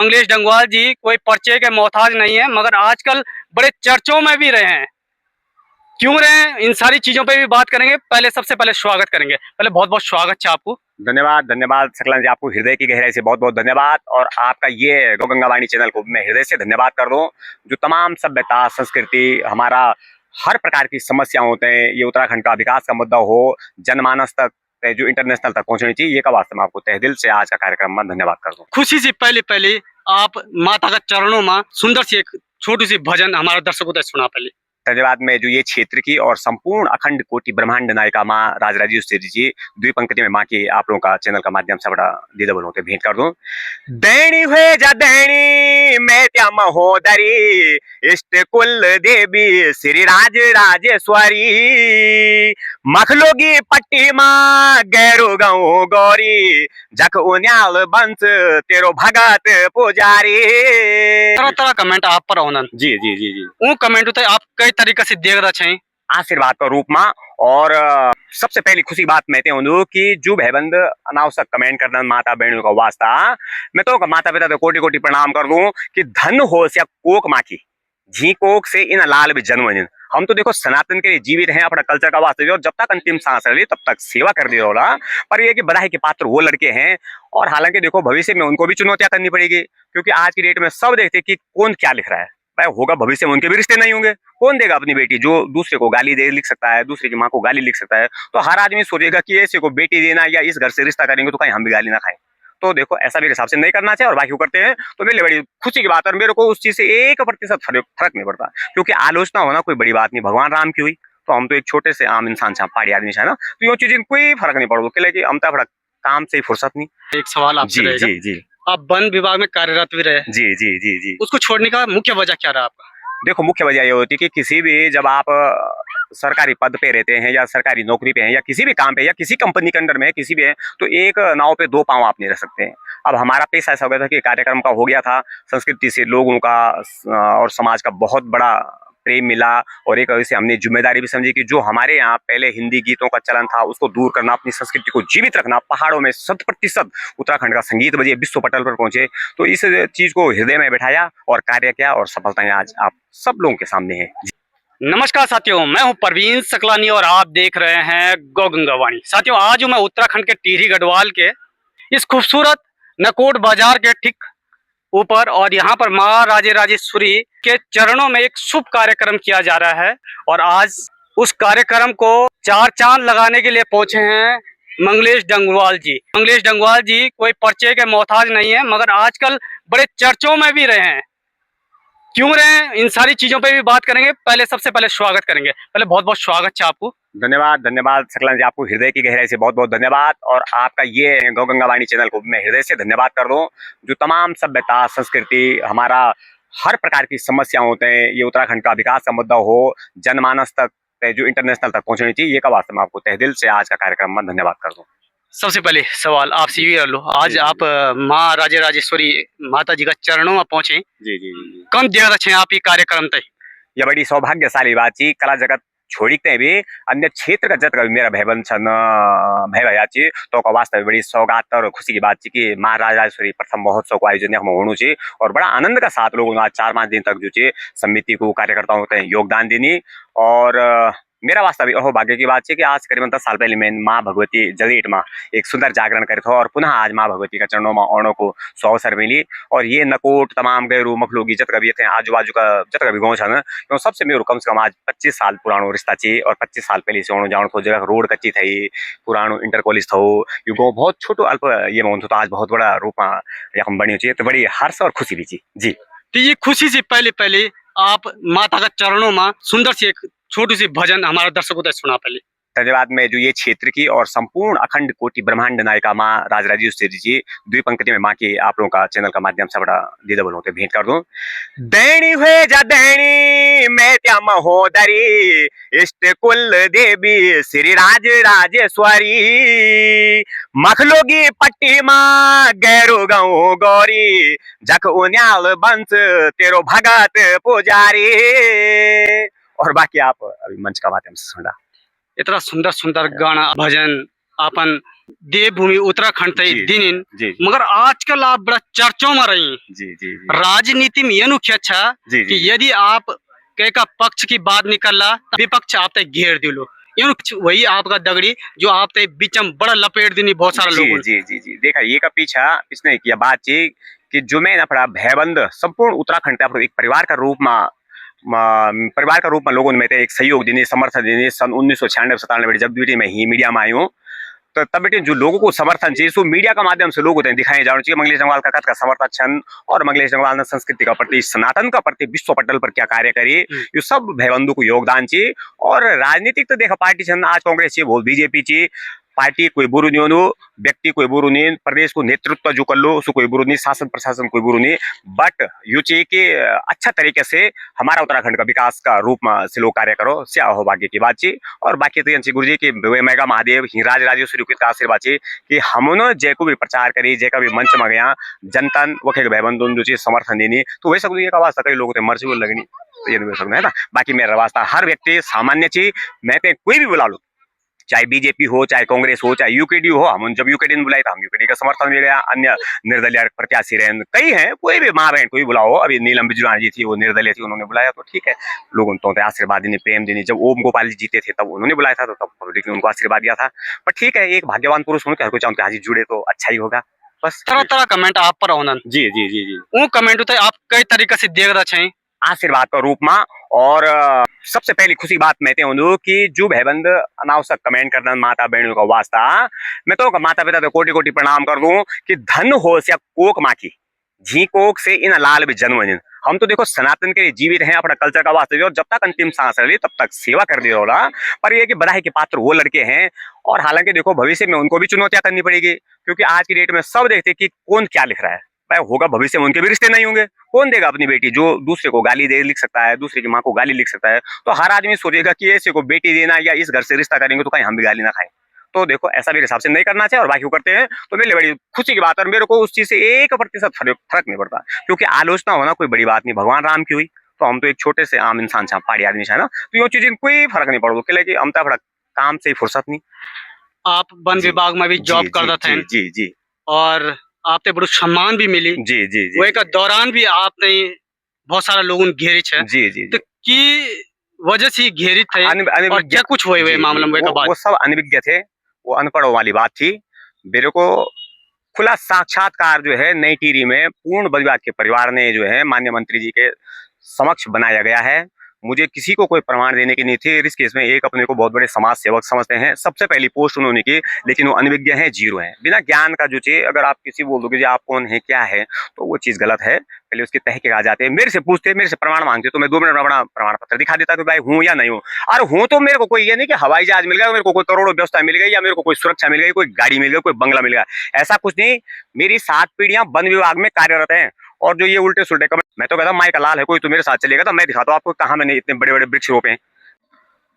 मंगलेश डंगवाल जी कोई परिचय के मोहताज नहीं है, मगर आजकल बड़े चर्चों में भी रहे हैं। क्यों रहे हैं, इन सारी चीजों पे भी बात करेंगे। पहले सबसे पहले स्वागत करेंगे। पहले बहुत बहुत स्वागत है आपको। धन्यवाद धन्यवाद सकलन जी, आपको हृदय की गहराई से बहुत बहुत धन्यवाद। और आपका ये गौ गंगा वाणी चैनल को मैं हृदय से धन्यवाद कर दूं, जो तमाम सभ्यता संस्कृति हमारा हर प्रकार की समस्या होते हैं, ये उत्तराखंड का विकास का मुद्दा हो, जनमानस तक जो इंटरनेशनल तक पहुंचनी चाहिए, ये का वास्ते में आपको तहे दिल से आज का कार्यक्रम में धन्यवाद कर दूं। खुशी से पहले आप माता का चरणों में सुंदर सी एक छोटी सी भजन हमारे दर्शकों तक सुना पहले। धन्यवाद। में जो ये क्षेत्र की और संपूर्ण अखंड कोटि ब्रह्मांड नायिका माँ राजराजेश्वरी जी द्विपंक्ति में माँ की आप लोगों का चैनल का माध्यम से बड़ा दीदा बोलों के भेंट कर दूं। दैणी हुए जा दैणी मैं त्या महोदरी इष्ट कुल देवी श्री राज राजेश्वरी मखलोगी पट्टी माँ गैरो गौ गौरी जख उन्याल बंस तेरो भगत पुजारी। तरह तरह कमेंट आप पर होना जी जी जी जी, वो कमेंट होते आप कई तरीके से देख रहे हैं आशीर्वाद का रूप में। और सबसे पहली खुशी बात मैं ते कि जो भाईबंद अनावश्यक कमेंट करना माता बहनों का वास्ता, मैं तो माता पिता तो कोटि कोटि प्रणाम कर दूं कि धन हो या कोक माखी झी कोक से इन लाल भी जन्म। हम तो देखो सनातन के लिए जीवित हैं, अपना कल्चर का वास्ते और जब तक अंतिम सांस रही तब तक सेवा कर दिया होला। पर ये कि बधाई के पात्र वो लड़के हैं, और हालांकि देखो भविष्य में उनको भी चुनौतियां करनी पड़ेगी, क्योंकि आज की डेट में सब देखते कि कौन क्या लिख रहा है। भाई होगा भविष्य में उनके भी रिश्ते नहीं होंगे, कौन देगा अपनी बेटी? जो दूसरे को गाली दे लिख सकता है, दूसरे की माँ को गाली लिख सकता है, तो हर आदमी सोचेगा कि ऐसे को बेटी देना या इस घर से रिश्ता करेंगे तो कहीं हम भी गाली ना खाएं। तो देखो ऐसा मेरे हिसाब से नहीं करना चाहिए, और बाकी वो करते हैं तो मेरे लिए बड़ी खुशी की बात है। और मेरे को उस चीज से 1% फर्क नहीं पड़ता, क्योंकि आलोचना होना कोई बड़ी बात नहीं। भगवान राम की हुई तो हम तो एक छोटे से आम इंसान से पहाड़ी आदमी है ना, तो ये चीज कोई फर्क नहीं पड़ो कि हम तो काम से ही फुर्सत नहीं। एक सवाल आपसे जी रहेगा। जी जी आप वन विभाग में कार्यरत भी रहे, जी जी जी जी, उसको छोड़ने का मुख्य वजह क्या रहा आपका? देखो मुख्य वजह ये होती है कि किसी भी जब आप सरकारी पद पे रहते हैं या सरकारी नौकरी पे हैं या किसी भी काम पे या किसी कंपनी के अंदर में किसी भी है, तो एक नाव पे दो पांव आप नहीं रख सकते हैं। अब हमारा पेशा ऐसा हो गया था कि कार्यक्रम का हो गया था, संस्कृति से लोगों का और समाज का बहुत बड़ा प्रेम मिला, और एक वजह से हमने जिम्मेदारी भी समझी कि जो हमारे यहाँ पहले हिंदी गीतों का चलन था उसको दूर करना, अपनी संस्कृति को जीवित रखना, पहाड़ों में 100% उत्तराखंड का संगीत बजे, विश्व पटल पर पहुंचे। तो इस चीज को हृदय में बैठाया और कार्य किया, और सफलताएं आज आप सब लोगों के सामने है। नमस्कार साथियों, मैं हूं परवीन सकलानी और आप देख रहे हैं गौ गंगा वाणी। साथियों, आज मैं उत्तराखंड के टिहरी गढ़वाल के इस खूबसूरत नकोट बाजार के ठीक ऊपर, और यहाँ पर माँ राजेश्वरी के चरणों में एक शुभ कार्यक्रम किया जा रहा है। और आज उस कार्यक्रम को चार चांद लगाने के लिए पहुंचे हैं मंगलेश डंगवाल जी। मंगलेश डंगवाल जी कोई परिचय के मोहताज नहीं है, मगर आजकल बड़े चर्चों में भी रहे हैं। क्यों रहे हैं, इन सारी चीजों पे भी बात करेंगे। पहले सबसे पहले स्वागत करेंगे। पहले बहुत बहुत स्वागत है आपको। धन्यवाद धन्यवाद सकलन जी, आपको हृदय की गहराई से बहुत बहुत धन्यवाद। और आपका ये गौ गंगा वाणी चैनल को मैं हृदय से धन्यवाद कर दूं, जो तमाम सभ्यता संस्कृति हमारा हर प्रकार की समस्या होते हैं, ये उत्तराखंड का विकास का मुद्दा हो, जनमानस तक जो इंटरनेशनल तक पहुंचनी चाहिए, ये का वास्ते में आपको तहे दिल से आज का कार्यक्रम में धन्यवाद कर दूं। सबसे पहले सवाल आपसे ये कर लो, आज आप माँ राजेश्वरी माता जी का चरणों में पहुंचे। जी जी जी, कम देर अच्छे आप ये कार्यक्रम तय यह बड़ी सौभाग्यशाली बात थी। कला जगत छोड़ते भी अन्य क्षेत्र का जत मेरा भाईबंद छन भाई भैया ची, तो का वास्तव में बड़ी सौगात और खुशी की बात थी कि माँ राजेश्वरी प्रथम महोत्सव को आयोजन होना चाहिए, और बड़ा आनंद का साथ लोगों ने आज 4-5 दिन तक जो समिति को कार्यकर्ताओं को योगदान देनी। और मेरा वास्तव में अहो भाग्य की बात है कि आज करीबन 10 साल पहले मैं माँ भगवती जलेट में एक सुंदर जागरण करे था, और पुनः आज माँ भगवती का चरणों में आने को सौ अवसर मिली। और ये नकोट तमाम गैरू मखलूगी जत कभी थे आजू बाजू का जत कभी गाँव छन, तो सबसे मेरे कम से कम आज 25 साल पुरानो रिश्ता चाहिए। और 25 साल पहले से जान तो जगह रोड कच्ची थी, पुरानो इंटर कॉलेज था, ये गाँव बहुत छोटो अल्प ये में तो आज बहुत बड़ा रूप में यहाँ बनी चाहिए, तो बड़ी हर्ष और खुशी भी थी जी। तो ये खुशी से पहले आप माता का चरणों में सुंदर सी एक छोटी सी भजन हमारे दर्शकों तक सुना पहले। धन्यवाद। में जो ये क्षेत्र की और संपूर्ण अखंड कोटि ब्रह्मांड नायिका माँ राजराजेश्वरी जी द्विपंक्ति में माँ की आप लोगों का चैनल का माध्यम से बड़ा दीदा बोलों के भेंट कर दूं। दैणी हुए जा दैणी मैं त्या महोदरी इष्ट कुल देवी श्री राज राजेश्वरी मखलोगी पट्टी माँ गैरो गौ गौरी जख उन्याल बंस तेरो भगत पुजारी। और बाकी आप अभी मंच का माध्यम से सुना। इतना सुंदर सुंदर गाना भजन अपन देवभूमि उत्तराखंड तय जी, दिन इन जी मगर आजकल आप बड़ा चर्चों में रही जी जी जी राजनीति में ये नुख्य अच्छा जी कि जी यदि आप के का पक्ष की बात निकलला तो विपक्ष आप तक घेर दिलो यूं वही आपका दगड़ी जो आप तक बीच में बड़ा लपेट देनी बहुत सारे जी लोगों जी जी जी देखा ये का पीछा इसने किया बातचीत कि जो मैं ना पड़ा भयबंद संपूर्ण उत्तराखंड पे आपको एक परिवार का रूप में लोगों ने मेरे एक सहयोग देने समर्थन देने सन 1996-97 जब बेटी मैं ही मीडिया में आई हूँ तो तब बेटे जो लोगों को समर्थन चाहिए सो मीडिया का माध्यम से लोग होते हैं दिखाए जाना चाहिए मंगलेश डंगवाल का कथ का समर्थन और मंगलेश डंगवाल ने संस्कृति का प्रति सनातन का प्रति विश्व पटल पर क्या कार्य करिए ये सब भयबंधु को योगदान चाहिए और राजनीतिक तो देखा पार्टी छन आज कांग्रेस चाहिए बहुत बीजेपी चाहिए पार्टी कोई बुरु नहीं होनो व्यक्ति कोई बुरु नहीं प्रदेश को नेतृत्व जो कर लो उसको कोई बुरु नहीं शासन प्रशासन कोई बुरु नहीं बट यू चाहिए कि अच्छा तरीके से हमारा उत्तराखंड का विकास का रूप में से लोग कार्य करो से हो भाग्य की बात चाहिए और बाकी तो गुरु जी की मेगा महादेव हिराज राजेश्वरी का आशीर्वाद चाहिए कि हमने जय को भी प्रचार करी जय का भी मंच में गया जनता वखे भयबंद जो चीज समर्थन देनी तो वही सकती है वास्ता कई लोग मर्जी लगनी तो ये नहीं सकते है ना बाकी मेरा वास्ता हर व्यक्ति सामान्य चाहिए मैं कोई भी बुला लो चाहे बीजेपी हो चाहे कांग्रेस हो चाहे यूकेडी हो हम जब यूकेडी ने बुलाई तो हम यूकेडी का समर्थन मिल गया अन्य निर्दलीय प्रत्याशी रहे कई हैं कोई भी माँ बहन कोई बुलाओ अभी नीलम बिजलानी जी थी वो निर्दलीय थी उन्होंने बुलाया तो ठीक है लोगों तो आशीर्वाद देने प्रेम देने जब ओम गोपाल जी जीते थे तब उन्होंने बुलाया था तो तब पब्लिक ने उनको आशीर्वाद दिया था पर ठीक है एक भाग्यवान पुरुष होने हर कोई चाहते हाजी जुड़े तो अच्छा ही होगा बस तरह तरह कमेंट आप पर होनन जी जी जी जी वो कमेंट होते आप कई तरीके से देख रहे हैं आशीर्वाद का रूप में और सबसे पहली खुशी बात मैं हूँ कि जो भयबंद अनावश्यक कमेंट करना माता बहनों का वास्ता मैं तो माता पिता तो कोटि कोटि प्रणाम कर दूं कि धन हो या कोक माँ की झी कोक से इन लाल भी जन्म हम तो देखो सनातन के लिए जीवित हैं अपना कल्चर का वास्ते और जब तक अंतिम सांस रही तब तक सेवा कर दे रहा पर ये कि बधाई के पात्र वो लड़के हैं और हालांकि देखो भविष्य में उनको भी चुनौतियां करनी पड़ेगी क्योंकि आज की डेट में सब देखते कि कौन क्या लिख रहा है भाई होगा भविष्य में उनके भी रिश्ते नहीं होंगे कौन देगा अपनी बेटी जो दूसरे को गाली दे लिख सकता है दूसरे की माँ को गाली लिख सकता है तो हर आदमी सोचेगा कि ऐसे को बेटी देना या इस घर से रिश्ता करेंगे तो कहीं हम भी गाली ना खाएं तो देखो ऐसा मेरे हिसाब से नहीं करना चाहिए और बाकी करते हैं तो मेरे लिए बड़ी खुशी की बात है और मेरे को उस चीज से 1% फर्क नहीं पड़ता क्योंकि आलोचना होना कोई बड़ी बात नहीं भगवान राम की हुई तो हम तो एक छोटे से आम इंसान से पहाड़ी आदमी है ना तो ये चीज कोई फर्क नहीं पड़ता कि हम तो काम से ही फुर्सत नहीं आप वन विभाग में भी जॉब कर रहे थे जी जी और आपने बड़ो सम्मान भी मिली जी जी जी वही का दौरान भी आपने बहुत सारा लोगों ने घेरी है जी जी तो की वजह से घेरी थे और क्या कुछ हुए मामले में वो सब अनभिज्ञ थे वो अनपढ़ों वाली बात थी मेरे को खुला साक्षात्कार जो है नई टिहरी में पूर्ण बलिवाद के परिवार ने जो है माननीय मंत्री जी के समक्ष बनाया गया है मुझे किसी को कोई प्रमाण देने की नहीं थी इस केस में एक अपने को बहुत बड़े समाज सेवक समझते हैं सबसे पहली पोस्ट उन्होंने की लेकिन वो अनभिज्ञ है जीरो है बिना ज्ञान का जो चाहिए अगर आप किसी बोल दोगे आप कौन है क्या है तो वो चीज गलत है पहले उसकी तहकीक आ जाते हैं मेरे से पूछते मेरे से प्रमाण मांगते तो मैं 2 मिनट में अपना प्रमाण पत्र दिखा देता कि भाई हूँ या नहीं हूँ और हूँ तो मेरे को कोई ये नहीं कि हवाई जहाज मिल गया मेरे को कोई करोड़ों व्यवस्था मिल गई या मेरे को कोई सुरक्षा मिल गई कोई गाड़ी मिल गई कोई बंगला मिल गया ऐसा कुछ नहीं मेरी 7 पीढ़ियां वन विभाग में कार्यरत हैं और जो ये उल्टे सुल्टे कमेंट मैं तो कहता माई का लाल है कोई तो मेरे साथ चलेगा तो मैं दिखाता हूँ आपको कहाँ मैंने इतने बड़े बड़े वृक्ष रोपे हैं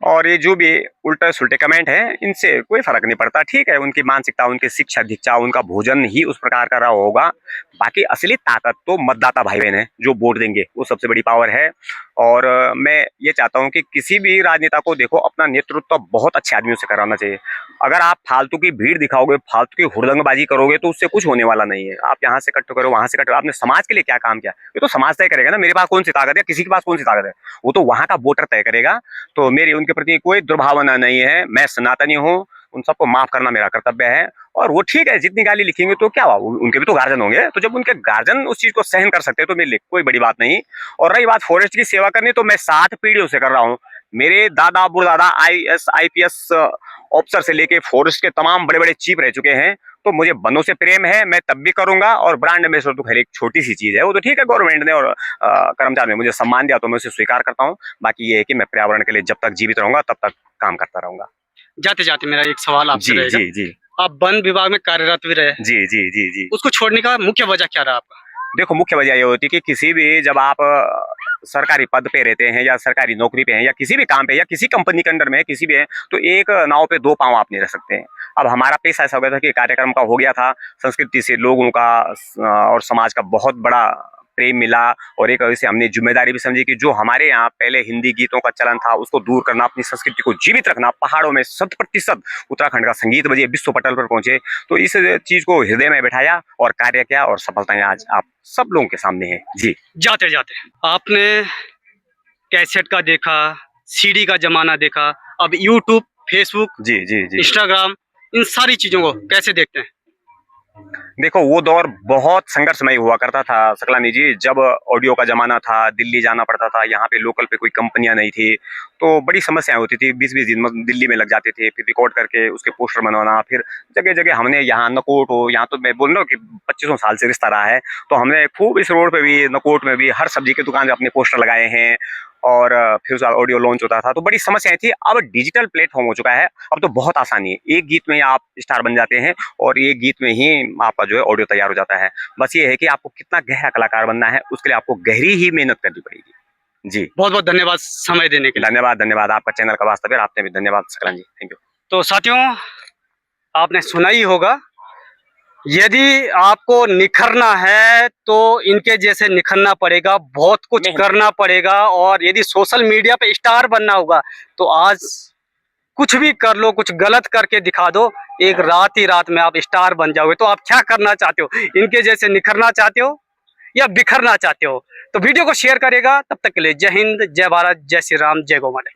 और ये जो भी उल्टे सुल्टे कमेंट हैं इनसे कोई फर्क नहीं पड़ता ठीक है उनकी मानसिकता उनकी शिक्षा दीक्षा उनका भोजन ही उस प्रकार का रहा होगा बाकी असली ताकत तो मतदाता भाई बहन है जो वोट देंगे वो सबसे बड़ी पावर है और मैं ये चाहता हूँ कि किसी भी राजनेता को देखो अपना नेतृत्व बहुत अच्छे आदमियों से कराना चाहिए अगर आप फालतू की भीड़ दिखाओगे फालतू की हुड़दंगबाजी करोगे तो उससे कुछ होने वाला नहीं है आप यहाँ से इकट्ठे करो वहां से इकट्ठे आपने समाज के लिए क्या काम किया ये तो समाज तय करेगा ना मेरे पास कौन सी ताकत है किसी के पास कौन सी ताकत है वो तो वहां का वोटर तय करेगा तो मेरी उनके प्रति कोई दुर्भावना नहीं है मैं सनातनी हूँ उन सबको माफ करना मेरा कर्तव्य है और वो ठीक है जितनी गाली लिखेंगे तो क्या हुआ उनके भी तो गार्जियन होंगे तो जब उनके गार्जियन उस चीज को सहन कर सकते हैं तो मेरे लिए कोई बड़ी बात नहीं और रही बात फॉरेस्ट की सेवा करनी तो मैं 7 पीढ़ियों से कर रहा हूँ मेरे दादा बुढ़दादा IAS IPS ऑफिसर से लेके फॉरेस्ट के तमाम बड़े बड़े चीफ रह चुके हैं तो मुझे वनों से प्रेम है मैं तब भी करूंगा और ब्रांड एम्बेसडर तो खैर एक छोटी सी चीज है वो तो ठीक है गवर्नमेंट ने और कर्मचारी ने मुझे सम्मान दिया तो मैं उसे स्वीकार करता हूँ बाकी ये है कि मैं पर्यावरण के लिए जब तक जीवित रहूंगा तब तक काम करता रहूंगा जाते जाते मेरा एक सवाल आपसे रहेगा जी जी आप वन विभाग में कार्यरत भी रहे जी जी जी जी उसको छोड़ने का मुख्य वजह क्या रहा आपका देखो मुख्य वजह ये होती है कि किसी भी जब आप सरकारी पद पे रहते हैं या सरकारी नौकरी पे हैं या किसी भी काम पे या किसी कंपनी के अंडर में है किसी भी है तो एक नाव पे 2 पांव आप नहीं रह सकते हैं अब हमारा पेशा ऐसा हो गया था कि कार्यक्रम का हो गया था संस्कृति से लोगों का और समाज का बहुत बड़ा प्रेम मिला और एक वजह से हमने जिम्मेदारी भी समझी कि जो हमारे यहाँ पहले हिंदी गीतों का चलन था उसको दूर करना, अपनी संस्कृति को जीवित रखना, पहाड़ों में 100% उत्तराखंड का संगीत बजे, विश्व पटल पर पहुंचे। तो इस चीज को हृदय में बैठाया और कार्य किया और सफलताएं आज आप सब लोगों के सामने है जी। जाते जाते आपने कैसेट का देखा, सीडी का जमाना देखा, अब यूट्यूब, फेसबुक, जी जी जी इंस्टाग्राम, इन सारी चीजों को कैसे देखते हैं? देखो वो दौर बहुत संघर्षमय हुआ करता था सकलानी जी, जब ऑडियो का जमाना था, दिल्ली जाना पड़ता था, यहाँ पे लोकल पे कोई कंपनियां नहीं थी, तो बड़ी समस्याएं होती थी। 20-20 दिन दिल्ली में लग जाते थे, फिर रिकॉर्ड करके उसके पोस्टर बनवाना, फिर जगह जगह हमने यहाँ नकोट हो, यहाँ तो मैं बोल रहा हूँ कि 25 साल से रिश्ता रहा है, तो हमने खूब इस रोड पे भी, नकोट में भी, हर सब्जी की दुकान पे अपने पोस्टर लगाए हैं और फिर उसका ऑडियो लॉन्च होता था, तो बड़ी समस्याएं थी। अब डिजिटल प्लेटफॉर्म हो चुका है, अब तो बहुत आसानी है, एक गीत में ही आप स्टार बन जाते हैं और एक गीत में ही आपका जो है ऑडियो तैयार हो जाता है। बस ये है कि आपको कितना गहरा कलाकार बनना है, उसके लिए आपको गहरी ही मेहनत करनी पड़ेगी जी। बहुत बहुत धन्यवाद समय देने के लिए। धन्यवाद धन्यवाद, आपका चैनल का वास्ता फिर आपने भी धन्यवाद सकलान जी, थैंक यू। तो साथियों, आपने सुना ही होगा, यदि आपको निखरना है तो इनके जैसे निखरना पड़ेगा, बहुत कुछ करना पड़ेगा, और यदि सोशल मीडिया पे स्टार बनना होगा तो आज कुछ भी कर लो, कुछ गलत करके दिखा दो, एक रात ही रात में आप स्टार बन जाओगे। तो आप क्या करना चाहते हो? इनके जैसे निखरना चाहते हो या बिखरना चाहते हो? तो वीडियो को शेयर करेगा। तब तक के लिए जय हिंद, जय भारत, जय श्री राम, जय गौ माता।